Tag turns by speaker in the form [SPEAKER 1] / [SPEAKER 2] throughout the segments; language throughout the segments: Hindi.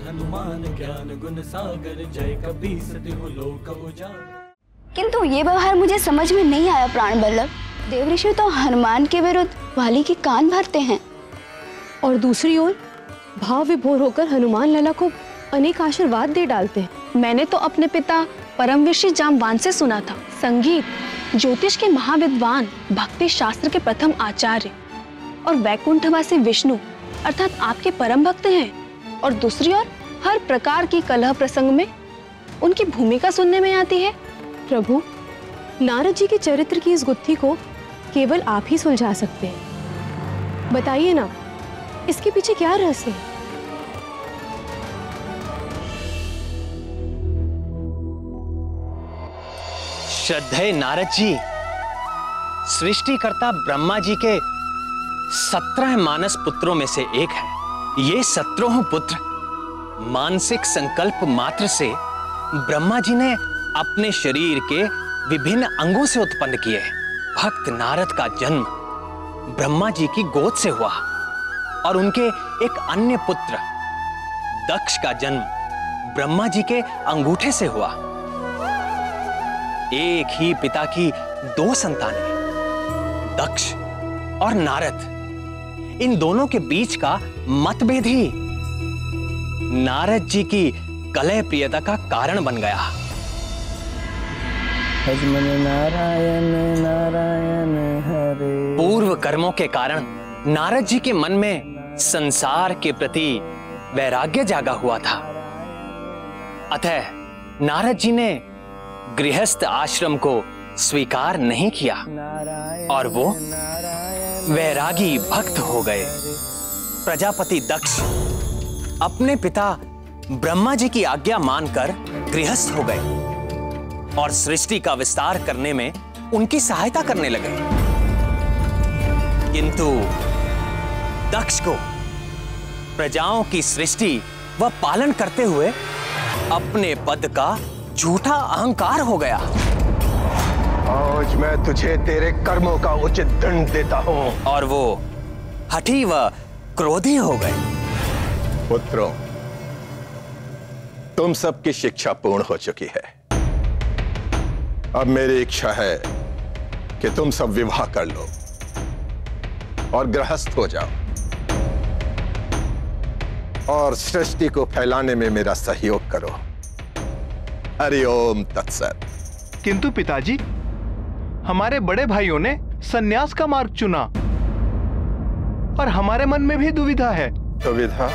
[SPEAKER 1] हनुमान ज्ञान गुण सागर, जय कपीस तिहु लोक उजागर।
[SPEAKER 2] किंतु ये व्यवहार मुझे समझ में नहीं आया प्राण वल्लभ। देवऋषि तो हनुमान के विरुद्ध वाली के कान भरते हैं
[SPEAKER 3] और दूसरी ओर भाव विभोर होकर हनुमान लला को अनेक आशीर्वाद दे डालते हैं।
[SPEAKER 2] मैंने तो अपने पिता परमऋषि जाम्बवान से सुना था, संगीत ज्योतिष के महाविद्वान, भक्ति शास्त्र के प्रथम आचार्य और वैकुंठवासी विष्णु अर्थात आपके परम भक्त हैं। और दूसरी ओर हर प्रकार की कलह प्रसंग में उनकी भूमिका सुनने में आती है।
[SPEAKER 3] प्रभु, नारद जी के चरित्र की इस गुत्थी को केवल आप ही सुलझा सकते हैं। बताइए ना, इसके पीछे क्या रहस्य है?
[SPEAKER 4] श्रद्धेय नारद जी, सृष्टिकर्ता ब्रह्मा जी के 17 मानस पुत्रों में से एक है। ये 17 पुत्र मानसिक संकल्प मात्र से ब्रह्मा जी ने अपने शरीर के विभिन्न अंगों से उत्पन्न किए। भक्त नारद का जन्म ब्रह्मा जी की गोद से हुआ और उनके एक अन्य पुत्र दक्ष का जन्म ब्रह्मा जी के अंगूठे से हुआ। एक ही पिता की 2 संतानें, दक्ष और नारद। इन दोनों के बीच का मतभेद ही नारद जी की कलह प्रियता का कारण बन गया।
[SPEAKER 5] भजमन नारायण नारायण हरे।
[SPEAKER 4] पूर्व कर्मों के कारण नारद जी के मन में संसार के प्रति वैराग्य जागा हुआ था। अतः नारद जी ने गृहस्थ आश्रम को स्वीकार नहीं किया और वो वैरागी भक्त हो गए। प्रजापति दक्ष अपने पिता ब्रह्मा जी की आज्ञा मानकर गृहस्थ हो गए और सृष्टि का विस्तार करने में उनकी सहायता करने लगे। किंतु दक्ष को प्रजाओं की सृष्टि व पालन करते हुए अपने पद का झूठा अहंकार हो गया।
[SPEAKER 6] आज मैं तुझे तेरे कर्मों का उचित दंड देता हूं।
[SPEAKER 4] और वो हठी व क्रोधी हो गए।
[SPEAKER 6] पुत्रों, तुम सबकी शिक्षा पूर्ण हो चुकी है। अब मेरी इच्छा है कि तुम सब विवाह कर लो और गृहस्थ हो जाओ और सृष्टि को फैलाने में मेरा सहयोग करो। हरि ओम तत्सत।
[SPEAKER 7] किंतु पिताजी, हमारे बड़े भाइयों ने सन्यास का मार्ग चुना और हमारे मन में भी दुविधा है।
[SPEAKER 6] दुविधा?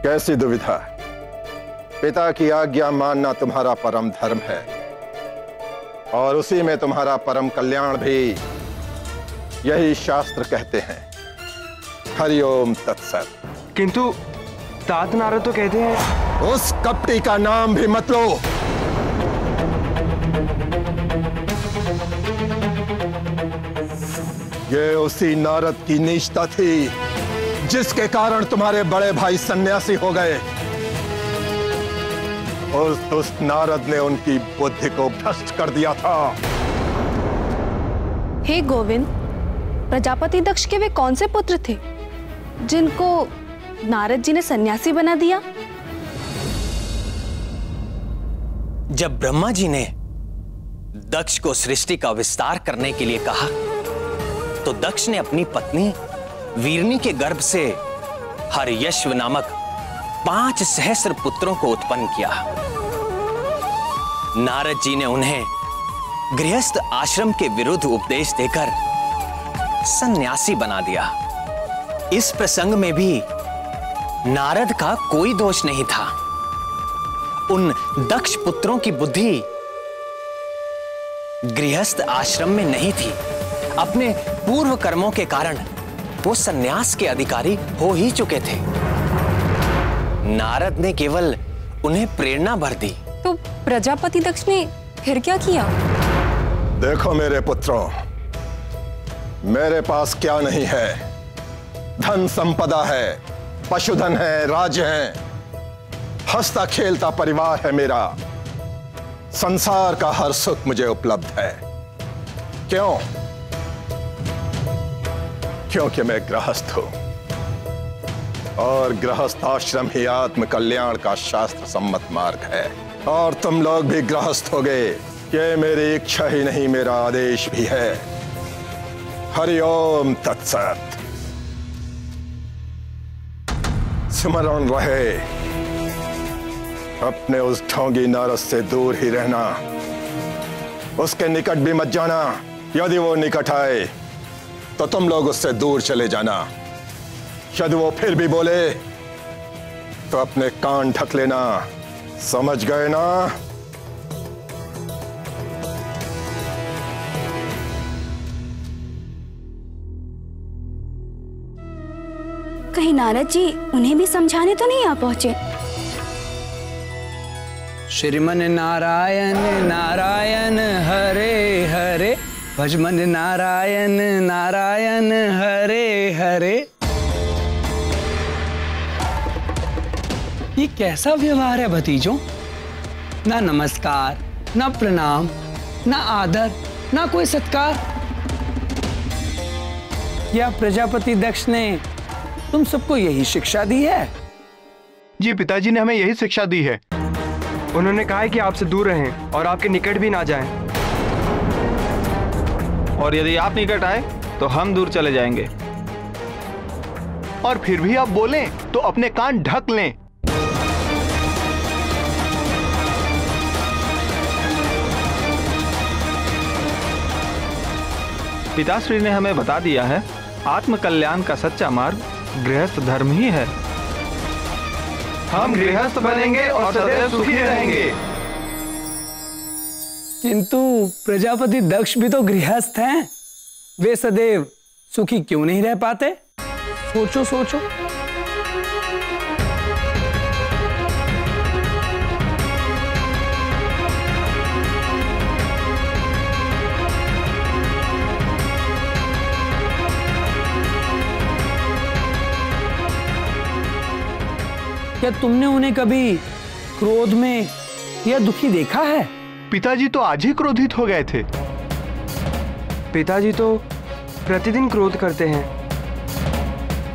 [SPEAKER 6] कैसी दुविधा? पिता की आज्ञा मानना तुम्हारा परम धर्म है और उसी में तुम्हारा परम कल्याण भी, यही शास्त्र कहते हैं। हरि ओम तत्सत।
[SPEAKER 7] किंतु तात नारद तो कहते हैं।
[SPEAKER 6] उस कपटी का नाम भी मत लो। ये उसी नारद की नीचता थी जिसके कारण तुम्हारे बड़े भाई सन्यासी हो गए। उस दुष्ट नारद ने उनकी बुद्धि को भ्रष्ट कर दिया था।
[SPEAKER 2] हे गोविंद, प्रजापति दक्ष के वे कौन से पुत्र थे जिनको नारद जी ने सन्यासी बना दिया?
[SPEAKER 4] जब ब्रह्मा जी ने दक्ष को सृष्टि का विस्तार करने के लिए कहा तो दक्ष ने अपनी पत्नी वीरनी के गर्भ से हर्यश्व नामक 5 सहस्र पुत्रों को उत्पन्न किया। नारद जी ने उन्हें गृहस्थ आश्रम के विरुद्ध उपदेश देकर सन्यासी बना दिया। इस प्रसंग में भी नारद का कोई दोष नहीं था। उन दक्ष पुत्रों की बुद्धि गृहस्थ आश्रम में नहीं थी। अपने पूर्व कर्मों के कारण वो सन्यास के अधिकारी हो ही चुके थे। नारद ने केवल उन्हें प्रेरणा भर दी।
[SPEAKER 3] तो प्रजापति दक्ष ने फिर क्या किया?
[SPEAKER 6] देखो मेरे पुत्रों, मेरे पास क्या नहीं है। धन संपदा है, पशुधन है, राज्य है, हंसता खेलता परिवार है मेरा। संसार का हर सुख मुझे उपलब्ध है। क्यों? क्योंकि मैं गृहस्थ हूं। और गृहस्थाश्रम ही आत्म कल्याण का शास्त्र सम्मत मार्ग है। और तुम लोग भी गृहस्थ हो गए। ये मेरी इच्छा ही नहीं, मेरा आदेश भी है। हरिओम तत्सत। स्मरण रहे, अपने उस ढोंगी नारद से दूर ही रहना, उसके निकट भी मत जाना। यदि वो निकट आए तो तुम लोग उससे दूर चले जाना। यदि वो फिर भी बोले तो अपने कान ढक लेना। समझ गए ना?
[SPEAKER 8] कहीं नारद जी उन्हें भी समझाने तो नहीं आ पहुंचे?
[SPEAKER 5] श्रीमन नारायण नारायण हरे हरे, भजमन नारायण नारायण हरे हरे। ये कैसा व्यवहार है भतीजों? ना नमस्कार, ना प्रणाम, ना आदर, ना कोई सत्कार। या प्रजापति दक्ष ने तुम सबको यही शिक्षा दी है?
[SPEAKER 7] जी पिताजी ने हमें यही शिक्षा दी है।
[SPEAKER 9] उन्होंने कहा है कि आपसे दूर रहें और आपके निकट भी ना जाएं।
[SPEAKER 7] और यदि आप निकट आए तो हम दूर चले जाएंगे। और फिर भी आप बोलें तो अपने कान ढक लें। पिताश्री ने हमें बता दिया है, आत्म कल्याण का सच्चा मार्ग गृहस्थ धर्म ही है। हम गृहस्थ बनेंगे और सदैव सुखी रहेंगे।
[SPEAKER 5] किंतु प्रजापति दक्ष भी तो गृहस्थ हैं। वे सदैव सुखी क्यों नहीं रह पाते? सोचो सोचो। क्या तुमने उन्हें कभी क्रोध में या दुखी देखा है?
[SPEAKER 7] पिताजी तो आज ही क्रोधित हो गए थे।
[SPEAKER 9] पिताजी तो प्रतिदिन क्रोध करते हैं।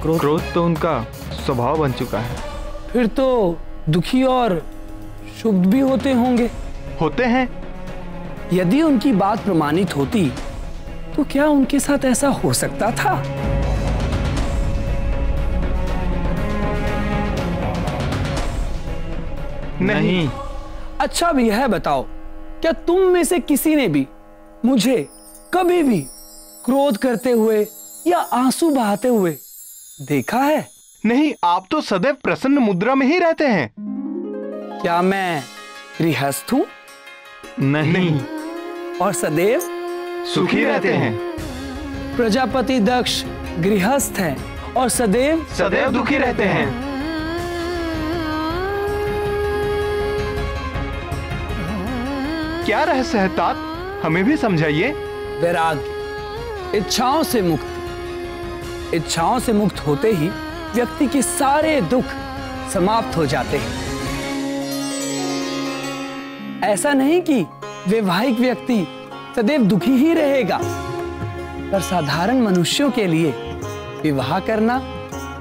[SPEAKER 7] क्रोध तो उनका स्वभाव बन चुका है।
[SPEAKER 5] फिर तो दुखी और शुभ भी होते होंगे।
[SPEAKER 7] होते हैं।
[SPEAKER 5] यदि उनकी बात प्रमाणित होती तो क्या उनके साथ ऐसा हो सकता था?
[SPEAKER 7] नहीं।
[SPEAKER 5] अच्छा भी है, बताओ, क्या तुम में से किसी ने भी मुझे कभी भी क्रोध करते हुए या आंसू बहाते हुए देखा है?
[SPEAKER 7] नहीं, आप तो सदैव प्रसन्न मुद्रा में ही रहते हैं।
[SPEAKER 5] क्या मैं गृहस्थ हूं?
[SPEAKER 7] नहीं।
[SPEAKER 5] और सदैव
[SPEAKER 7] सुखी रहते हैं।
[SPEAKER 5] प्रजापति दक्ष गृहस्थ हैं और सदैव
[SPEAKER 7] दुखी रहते हैं। क्या रहस्य है तात? हमें भी समझाइए।
[SPEAKER 5] वैराग्य, इच्छाओं से मुक्त। इच्छाओं से मुक्त होते ही व्यक्ति के सारे दुख समाप्त हो जाते हैं। ऐसा नहीं कि वैवाहिक व्यक्ति सदैव दुखी ही रहेगा, पर साधारण मनुष्यों के लिए विवाह करना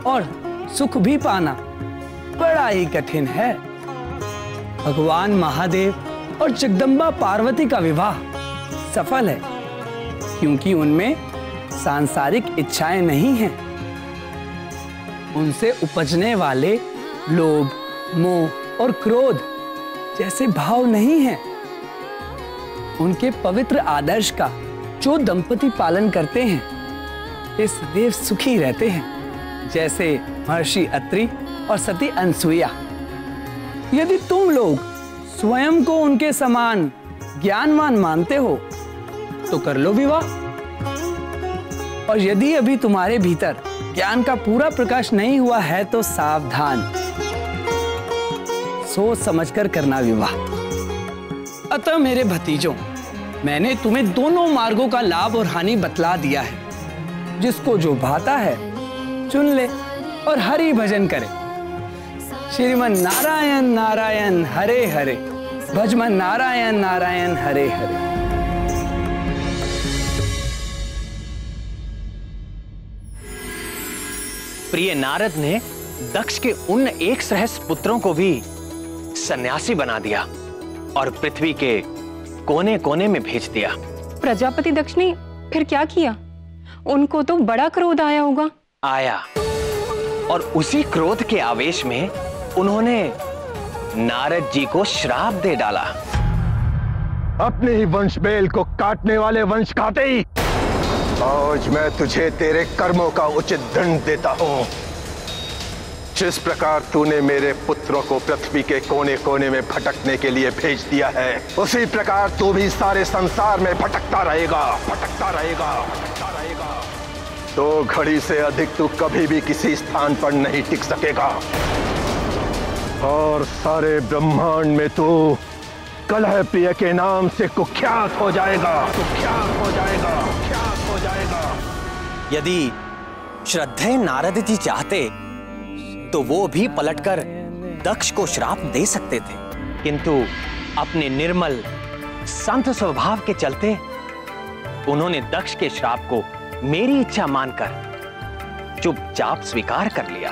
[SPEAKER 5] और सुख भी पाना बड़ा ही कठिन है। भगवान महादेव और जगदम्बा पार्वती का विवाह सफल है क्योंकि उनमें सांसारिक इच्छाएं नहीं हैं। उनसे उपजने वाले लोभ, मोह और क्रोध जैसे भाव नहीं हैं। उनके पवित्र आदर्श का जो दंपति पालन करते हैं वे सदैव सुखी रहते हैं, जैसे महर्षि अत्रि और सती अनसुईया। यदि तुम लोग स्वयं को उनके समान ज्ञानवान मानते हो तो कर लो विवाह। और यदि अभी तुम्हारे भीतर ज्ञान का पूरा प्रकाश नहीं हुआ है तो सावधान, सोच समझकर करना विवाह। अतः मेरे भतीजों, मैंने तुम्हें दोनों मार्गों का लाभ और हानि बतला दिया है। जिसको जो भाता है चुन ले और हरि भजन करे। श्रीमन नारायण नारायण हरे हरे, भजमन नारायण नारायण हरे हरे।
[SPEAKER 4] प्रिय नारद ने दक्ष के उन 1 सहस्त्र पुत्रों को भी सन्यासी बना दिया और पृथ्वी के कोने कोने में भेज दिया।
[SPEAKER 3] प्रजापति दक्ष ने फिर क्या किया? उनको तो बड़ा क्रोध आया होगा।
[SPEAKER 4] आया, और उसी क्रोध के आवेश में उन्होंने नारद जी को श्राप दे डाला।
[SPEAKER 6] अपने ही वंश बेल को काटने वाले वंश खाते ही आज मैं तुझे तेरे कर्मों का उचित दंड देता हूं। जिस प्रकार तूने मेरे पुत्रों को पृथ्वी के कोने कोने में भटकने के लिए भेज दिया है, उसी प्रकार तू भी सारे संसार में भटकता रहेगा, भटकता रहेगा, भटकता रहेगा। 2 घड़ी से अधिक तू कभी भी किसी स्थान पर नहीं टिक सकेगा और सारे ब्रह्मांड में तू कलह प्रिय के नाम से कुख्यात हो जाएगा, कुख्यात हो जाएगा, कुख्यात हो जाएगा।
[SPEAKER 4] यदि श्रद्धेय नारद जी चाहते तो वो भी पलटकर दक्ष को श्राप दे सकते थे, किंतु अपने निर्मल संत स्वभाव के चलते उन्होंने दक्ष के श्राप को मेरी इच्छा मानकर चुपचाप स्वीकार कर लिया।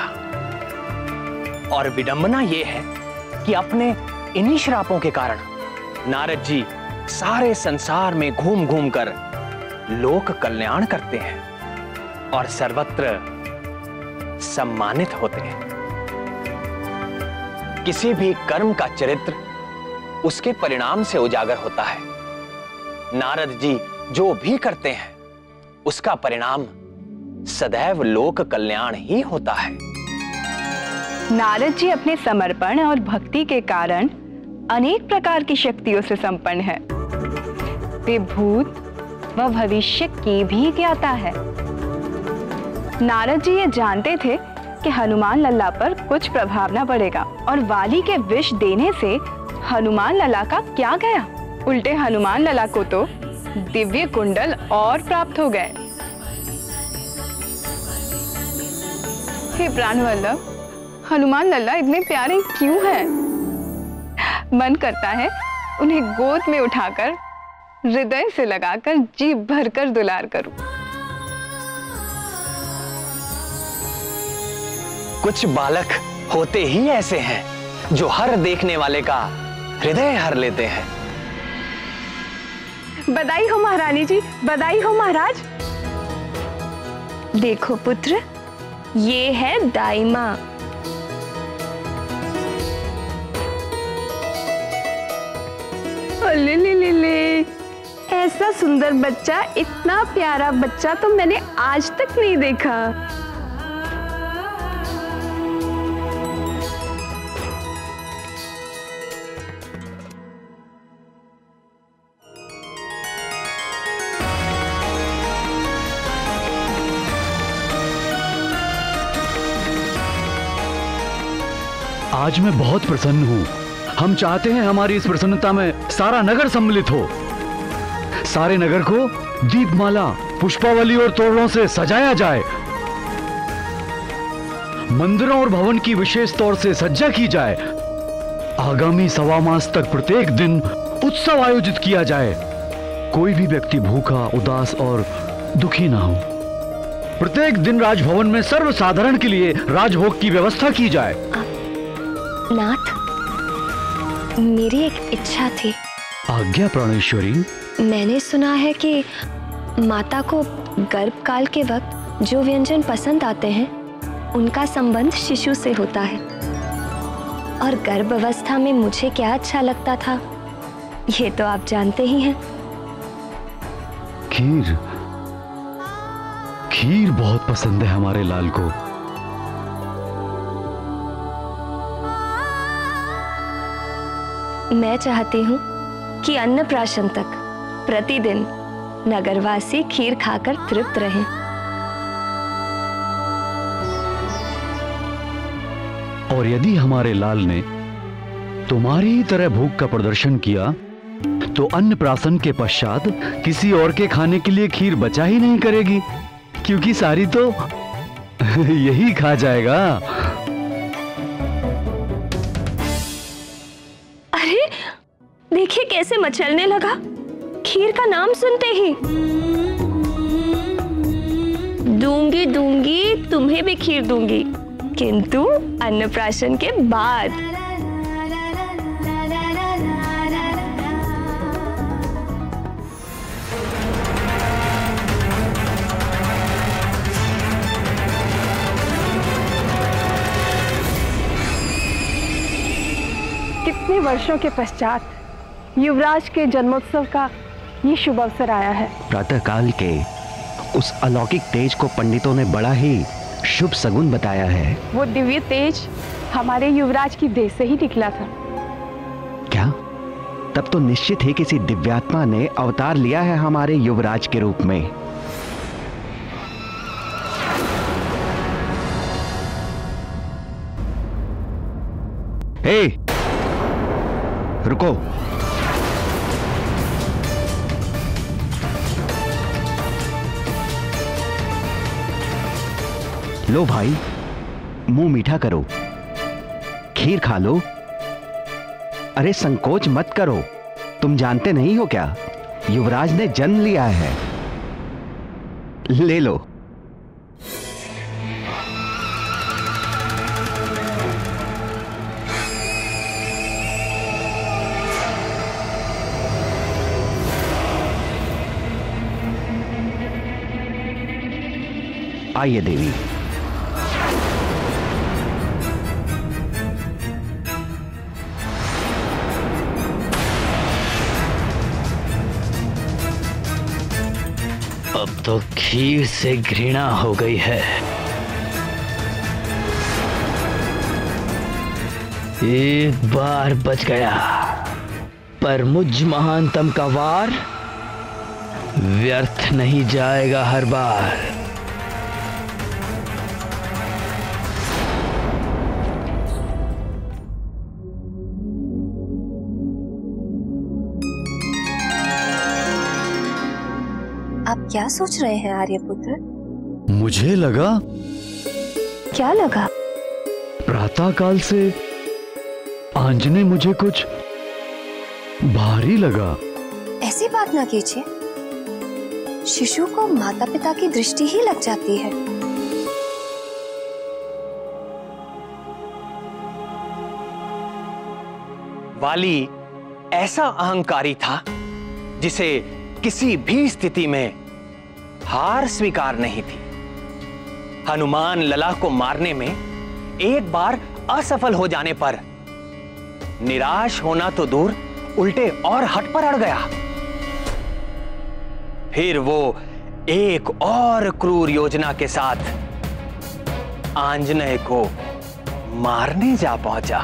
[SPEAKER 4] और विडंबना यह है कि अपने इन्हीं श्रापों के कारण नारद जी सारे संसार में घूम घूम कर लोक कल्याण करते हैं और सर्वत्र सम्मानित होते हैं। किसी भी कर्म का चरित्र उसके परिणाम से उजागर होता है। नारद जी जो भी करते हैं उसका परिणाम सदैव लोक कल्याण ही होता है।
[SPEAKER 10] नारद जी अपने समर्पण और भक्ति के कारण अनेक प्रकार की शक्तियों से संपन्न है। वे भूत व भविष्य की भी ज्ञाता है। नारद जी ये जानते थे कि हनुमान लल्ला पर कुछ प्रभाव न पड़ेगा और वाली के विष देने से हनुमान लल्ला का क्या गया, उल्टे हनुमान लल्ला को तो दिव्य कुंडल और प्राप्त हो गए। हे प्राणवल्लभ, हनुमान लल्ला इतने प्यारे क्यों हैं? मन करता है उन्हें गोद में उठाकर हृदय से लगाकर जी भरकर दुलार करूं।
[SPEAKER 4] कुछ बालक होते ही ऐसे हैं जो हर देखने वाले का हृदय हर लेते हैं।
[SPEAKER 10] बधाई हो महारानी जी, बधाई हो महाराज।
[SPEAKER 8] देखो पुत्र, ये है दाई माँ।
[SPEAKER 10] ले ले ले ले, ऐसा सुंदर बच्चा, इतना प्यारा बच्चा तो मैंने आज तक नहीं देखा।
[SPEAKER 11] आज मैं बहुत प्रसन्न हूँ। हम चाहते हैं हमारी इस प्रसन्नता में सारा नगर सम्मिलित हो। सारे नगर को दीपमाला, पुष्पावली और तोरणों से सजाया जाए। मंदिरों और भवन की विशेष तौर से सज्जा की जाए। आगामी 1.25 मास तक प्रत्येक दिन उत्सव आयोजित किया जाए। कोई भी व्यक्ति भूखा, उदास और दुखी ना हो। प्रत्येक दिन राजभवन में सर्वसाधारण के लिए राजभोग की व्यवस्था की जाए।
[SPEAKER 8] नाथ, मेरी एक इच्छा थी।
[SPEAKER 11] आज्ञा प्राणेश्वरी।
[SPEAKER 8] मैंने सुना है कि माता को गर्भकाल के वक्त जो व्यंजन पसंद आते हैं उनका संबंध शिशु से होता है, और गर्भ अवस्था में मुझे क्या अच्छा लगता था ये तो आप जानते ही हैं।
[SPEAKER 11] खीर, खीर बहुत पसंद है हमारे लाल को।
[SPEAKER 8] मैं चाहती हूँ कि अन्नप्राशन तक प्रतिदिन नगरवासी खीर खाकर तृप्त रहें।
[SPEAKER 11] और यदि हमारे लाल ने तुम्हारी ही तरह भूख का प्रदर्शन किया तो अन्नप्राशन के पश्चात किसी और के खाने के लिए खीर बचा ही नहीं करेगी, क्योंकि सारी तो यही खा जाएगा।
[SPEAKER 8] अरे देखिए कैसे मचलने लगा खीर का नाम सुनते ही। दूंगी दूंगी, तुम्हें भी खीर दूंगी। किंतु अन्नप्राशन के बाद।
[SPEAKER 12] कितने वर्षों के पश्चात युवराज के जन्मोत्सव का ये शुभ अवसर आया है।
[SPEAKER 11] प्रातःकाल के उस अलौकिक तेज को पंडितों ने बड़ा ही शुभ सगुन बताया है।
[SPEAKER 12] वो दिव्य तेज हमारे युवराज की देह से ही निकला था।
[SPEAKER 11] क्या? तब तो निश्चित ही किसी दिव्यात्मा ने अवतार लिया है हमारे युवराज के रूप में। हे, रुको। लो भाई, मुंह मीठा करो, खीर खा लो। अरे संकोच मत करो, तुम जानते नहीं हो क्या, युवराज ने जन्म लिया है। ले लो। आइए देवी।
[SPEAKER 13] अब तो खीर से घृणा हो गई है। एक बार बच गया, पर मुझ महानतम का वार व्यर्थ नहीं जाएगा हर बार।
[SPEAKER 8] आप क्या सोच रहे हैं आर्यपुत्र?
[SPEAKER 11] मुझे लगा।
[SPEAKER 8] क्या लगा?
[SPEAKER 11] प्रातःकाल से आंजने मुझे कुछ भारी लगा।
[SPEAKER 8] ऐसी बात ना कीजिए, शिशु को माता पिता की दृष्टि ही लग जाती है।
[SPEAKER 4] वाली ऐसा अहंकारी था जिसे किसी भी स्थिति में हार स्वीकार नहीं थी। हनुमान लला को मारने में एक बार असफल हो जाने पर निराश होना तो दूर, उल्टे और हट पर अड़ गया। फिर वो एक और क्रूर योजना के साथ आंजनेय को मारने जा पहुंचा।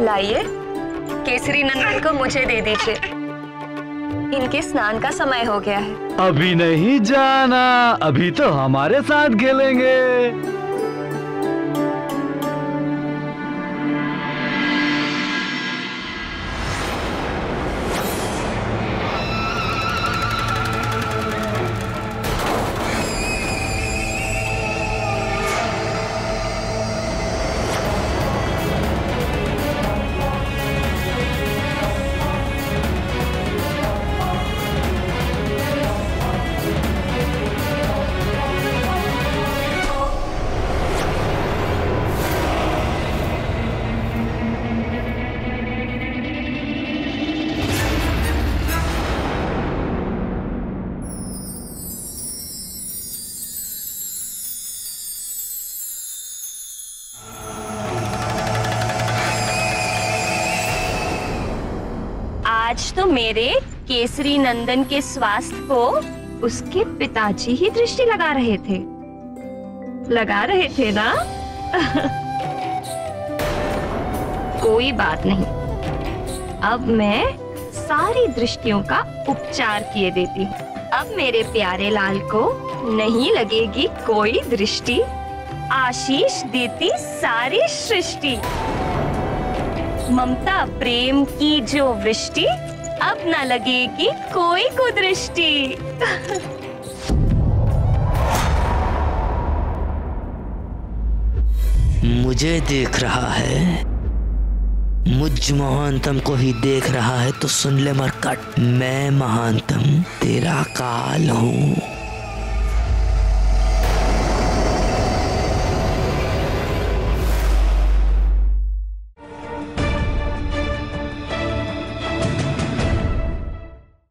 [SPEAKER 8] लाइए, केसरी नंदन को मुझे दे दीजिए। इनके स्नान का समय हो गया है।
[SPEAKER 11] अभी नहीं जाना, अभी तो हमारे साथ खेलेंगे।
[SPEAKER 8] आज तो मेरे केसरी नंदन के स्वास्थ्य को उसके पिताजी ही दृष्टि लगा रहे थे ना? कोई बात नहीं, अब मैं सारी दृष्टियों का उपचार किए देती हूँ। अब मेरे प्यारे लाल को नहीं लगेगी कोई दृष्टि।
[SPEAKER 14] आशीष देती सारी सृष्टि। ममता प्रेम की जो वृष्टि, अब न लगेगी कोई कुदृष्टि।
[SPEAKER 13] मुझे देख रहा है, मुझ महानतम को ही देख रहा है तो सुन ले मरकट, मैं महानतम तेरा काल हूँ।